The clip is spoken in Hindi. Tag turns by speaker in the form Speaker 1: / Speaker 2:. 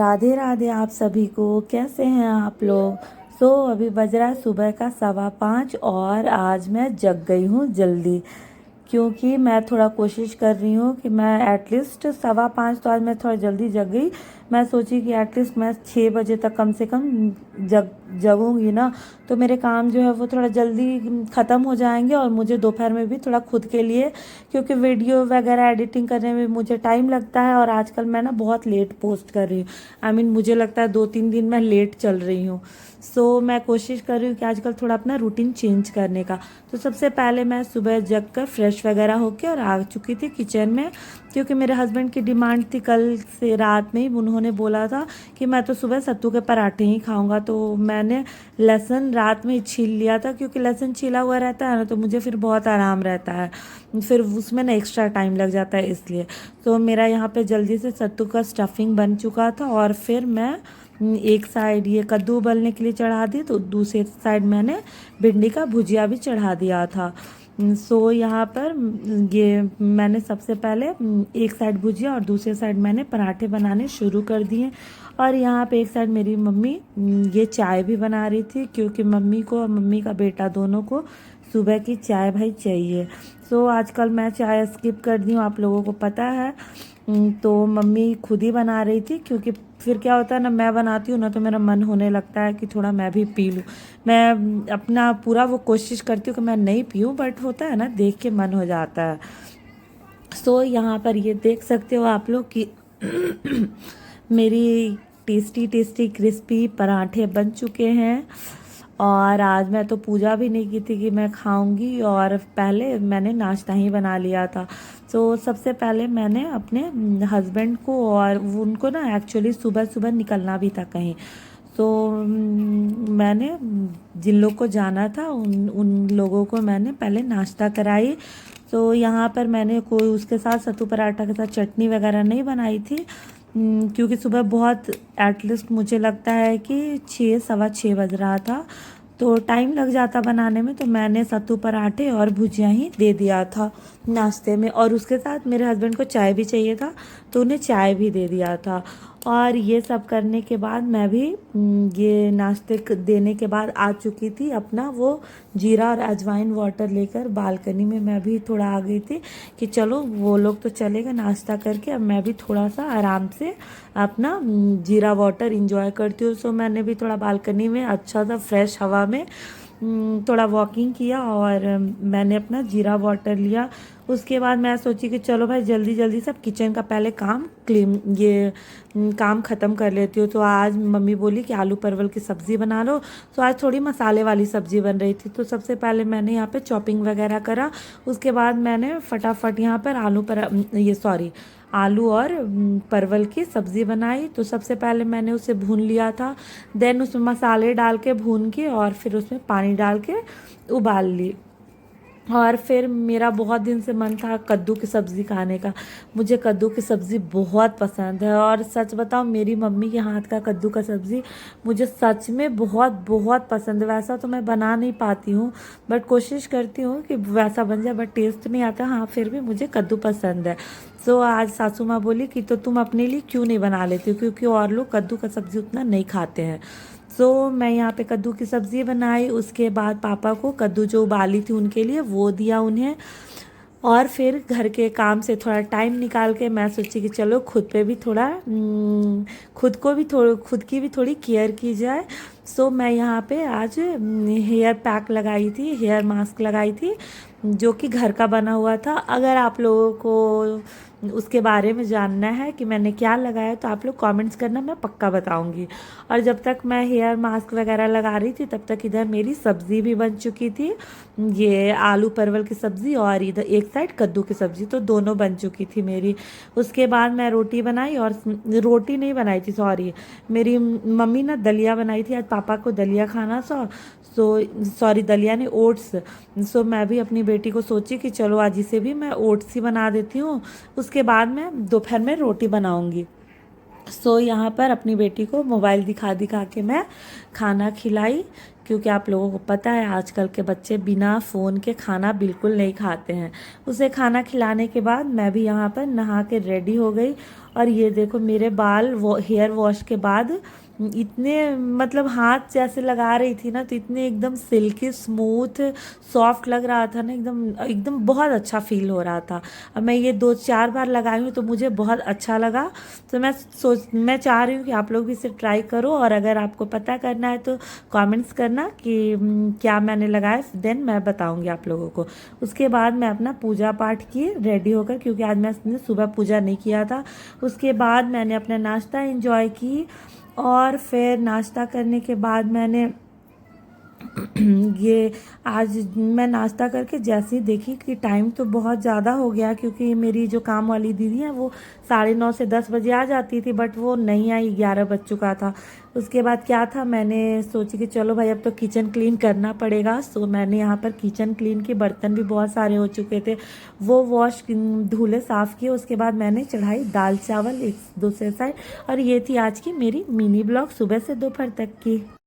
Speaker 1: राधे राधे आप सभी को। कैसे हैं आप लोग। अभी बज रहा है सुबह का 5:15 और आज मैं जग गई हूँ जल्दी, क्योंकि मैं थोड़ा कोशिश कर रही हूँ कि मैं एटलीस्ट 5:15 तो आज मैं थोड़ा जल्दी जग गई। मैं सोची कि एटलीस्ट मैं 6 बजे तक कम से कम जगूंगी ना, तो मेरे काम जो है वो थोड़ा जल्दी ख़त्म हो जाएंगे और मुझे दोपहर में भी थोड़ा खुद के लिए, क्योंकि वीडियो वगैरह एडिटिंग करने में मुझे टाइम लगता है और आजकल मैं ना बहुत लेट पोस्ट कर रही हूँ। मुझे लगता है 2-3 दिन मैं लेट चल रही हूँ। मैं कोशिश कर रही हूँ कि आजकल थोड़ा अपना रूटीन चेंज करने का। तो सबसे पहले मैं सुबह जग कर फ्रेश वगैरह होकर और आ चुकी थी किचन में, क्योंकि मेरे हस्बैंड की डिमांड थी। कल से रात में ही उन्होंने बोला था कि मैं तो सुबह सत्तू के पराठे ही खाऊंगा, तो मैंने लहसुन रात में ही छील लिया था, क्योंकि लहसुन छीला हुआ रहता है ना तो मुझे फिर बहुत आराम रहता है, फिर उसमें ना एक्स्ट्रा टाइम लग जाता है इसलिए। तो मेरा यहाँ पे जल्दी से सत्तू का स्टफिंग बन चुका था और फिर मैं एक साइड ये कद्दू उबलने के लिए चढ़ा दी, तो दूसरी साइड मैंने भिंडी का भुजिया भी चढ़ा दिया था। यहाँ पर ये मैंने सबसे पहले एक साइड भुजिया और दूसरे साइड मैंने पराठे बनाने शुरू कर दिए। और यहाँ पे एक साइड मेरी मम्मी ये चाय भी बना रही थी, क्योंकि मम्मी को और मम्मी का बेटा दोनों को सुबह की चाय भाई चाहिए। आजकल मैं चाय स्किप कर दी हूँ, आप लोगों को पता है। तो मम्मी खुद ही बना रही थी, क्योंकि फिर क्या होता है ना, मैं बनाती हूँ ना तो मेरा मन होने लगता है कि थोड़ा मैं भी पी लूँ। मैं अपना पूरा वो कोशिश करती हूँ कि मैं नहीं पीऊँ, बट होता है ना, देख के मन हो जाता है। यहाँ पर ये देख सकते हो आप लोग कि मेरी टेस्टी टेस्टी क्रिस्पी पराठे बन चुके हैं। और आज मैं तो पूजा भी नहीं की थी कि मैं खाऊंगी, और पहले मैंने नाश्ता ही बना लिया था। सबसे पहले मैंने अपने हस्बैंड को, और उनको ना एक्चुअली सुबह सुबह निकलना भी था कहीं, मैंने जिन लोग को जाना था उन उन लोगों को मैंने पहले नाश्ता कराई। यहाँ पर मैंने कोई उसके साथ सत्तू पराठा के साथ चटनी वगैरह नहीं बनाई थी, क्योंकि सुबह बहुत एटलीस्ट मुझे लगता है कि 6 सवा 6 बज रहा था, तो टाइम लग जाता बनाने में। तो मैंने सत्तू पराठे और भुजिया ही दे दिया था नाश्ते में, और उसके साथ मेरे हस्बैंड को चाय भी चाहिए था, तो उन्हें चाय भी दे दिया था। और ये सब करने के बाद मैं भी ये नाश्ते देने के बाद आ चुकी थी अपना वो जीरा और अजवाइन वाटर लेकर बालकनी में। मैं भी थोड़ा आ गई थी कि चलो वो लोग तो चलेगा नाश्ता करके, अब मैं भी थोड़ा सा आराम से अपना जीरा वाटर इंजॉय करती हूँ। मैंने भी थोड़ा बालकनी में अच्छा सा फ्रेश हवा में थोड़ा वॉकिंग किया और मैंने अपना जीरा वाटर लिया। उसके बाद मैं सोची कि चलो भाई जल्दी जल्दी सब किचन का पहले काम काम ख़त्म कर लेती हूँ। तो आज मम्मी बोली कि आलू परवल की सब्ज़ी बना लो। आज थोड़ी मसाले वाली सब्ज़ी बन रही थी, तो सबसे पहले मैंने यहाँ पे चॉपिंग वगैरह करा। उसके बाद मैंने फटाफट यहाँ पर आलू और परवल की सब्ज़ी बनाई। तो सबसे पहले मैंने उसे भून लिया था, देन उसमें मसाले डाल के भून के और फिर उसमें पानी डाल के उबाल ली। और फिर मेरा बहुत दिन से मन था कद्दू की सब्ज़ी खाने का। मुझे कद्दू की सब्ज़ी बहुत पसंद है, और सच बताऊँ मेरी मम्मी के हाथ का कद्दू का सब्ज़ी मुझे सच में बहुत बहुत पसंद है। वैसा तो मैं बना नहीं पाती हूँ, बट कोशिश करती हूँ कि वैसा बन जाए, बट टेस्ट नहीं आता। हाँ, फिर भी मुझे कद्दू पसंद है। आज सासू माँ बोली कि तो तुम अपने लिए क्यों नहीं बना लेती हो, क्योंकि और लोग कद्दू का सब्ज़ी उतना नहीं खाते हैं। मैं यहाँ पे कद्दू की सब्ज़ी बनाई। उसके बाद पापा को कद्दू जो उबाली थी उनके लिए वो दिया उन्हें, और फिर घर के काम से थोड़ा टाइम निकाल के मैं सोची कि चलो खुद पे भी थोड़ा खुद की भी थोड़ी केयर की जाए। मैं यहाँ पे आज हेयर पैक लगाई थी, हेयर मास्क लगाई थी, जो कि घर का बना हुआ था। अगर आप लोगों को उसके बारे में जानना है कि मैंने क्या लगाया, तो आप लोग कमेंट्स करना, मैं पक्का बताऊंगी। और जब तक मैं हेयर मास्क वगैरह लगा रही थी तब तक इधर मेरी सब्ज़ी भी बन चुकी थी, ये आलू परवल की सब्ज़ी, और इधर एक साइड कद्दू की सब्ज़ी, तो दोनों बन चुकी थी मेरी। उसके बाद मैं रोटी बनाई, और रोटी नहीं बनाई थी, सॉरी, मेरी मम्मी ना दलिया बनाई थी। आज पापा को दलिया खाना था, सॉरी दलिया नहीं, ओट्स। मैं भी अपनी बेटी को सोची कि चलो आज इसे भी मैं ओट्स ही बना देती हूँ, उसके बाद मैं दोपहर में रोटी बनाऊँगी। यहाँ पर अपनी बेटी को मोबाइल दिखा दिखा के मैं खाना खिलाई, क्योंकि आप लोगों को पता है आजकल के बच्चे बिना फ़ोन के खाना बिल्कुल नहीं खाते हैं। उसे खाना खिलाने के बाद मैं भी यहाँ पर नहा के रेडी हो गई, और ये देखो मेरे बाल हेयर वॉश के बाद इतने मतलब हाथ जैसे लगा रही थी ना तो इतने एकदम सिल्की स्मूथ सॉफ्ट लग रहा था ना, एकदम एकदम बहुत अच्छा फील हो रहा था। अब मैं ये 2-4 बार लगाई हूँ तो मुझे बहुत अच्छा लगा। तो मैं चाह रही हूँ कि आप लोग भी इसे ट्राई करो, और अगर आपको पता करना है तो कमेंट्स करना कि क्या मैंने लगाया, देन मैं बताऊँगी आप लोगों को। उसके बाद मैं अपना पूजा पाठ किए रेडी होकर, क्योंकि आज मैंने सुबह पूजा नहीं किया था। उसके बाद मैंने अपना नाश्ता एंजॉय की, और फिर नाश्ता करने के बाद मैंने ये आज मैं नाश्ता करके जैसे ही देखी कि टाइम तो बहुत ज़्यादा हो गया, क्योंकि मेरी जो काम वाली दीदी है वो 9:30 से 10 बजे आ जाती थी, बट वो नहीं आई, 11 बज चुका था। उसके बाद क्या था, मैंने सोची कि चलो भाई अब तो किचन क्लीन करना पड़ेगा। सो मैंने यहाँ पर किचन क्लीन की, बर्तन भी बहुत सारे हो चुके थे वो वॉश धुले साफ़ किए। उसके बाद मैंने चढ़ाई दाल चावल एक दूसरे साइड। और ये थी आज की मेरी मिनी ब्लॉग सुबह से दोपहर तक की।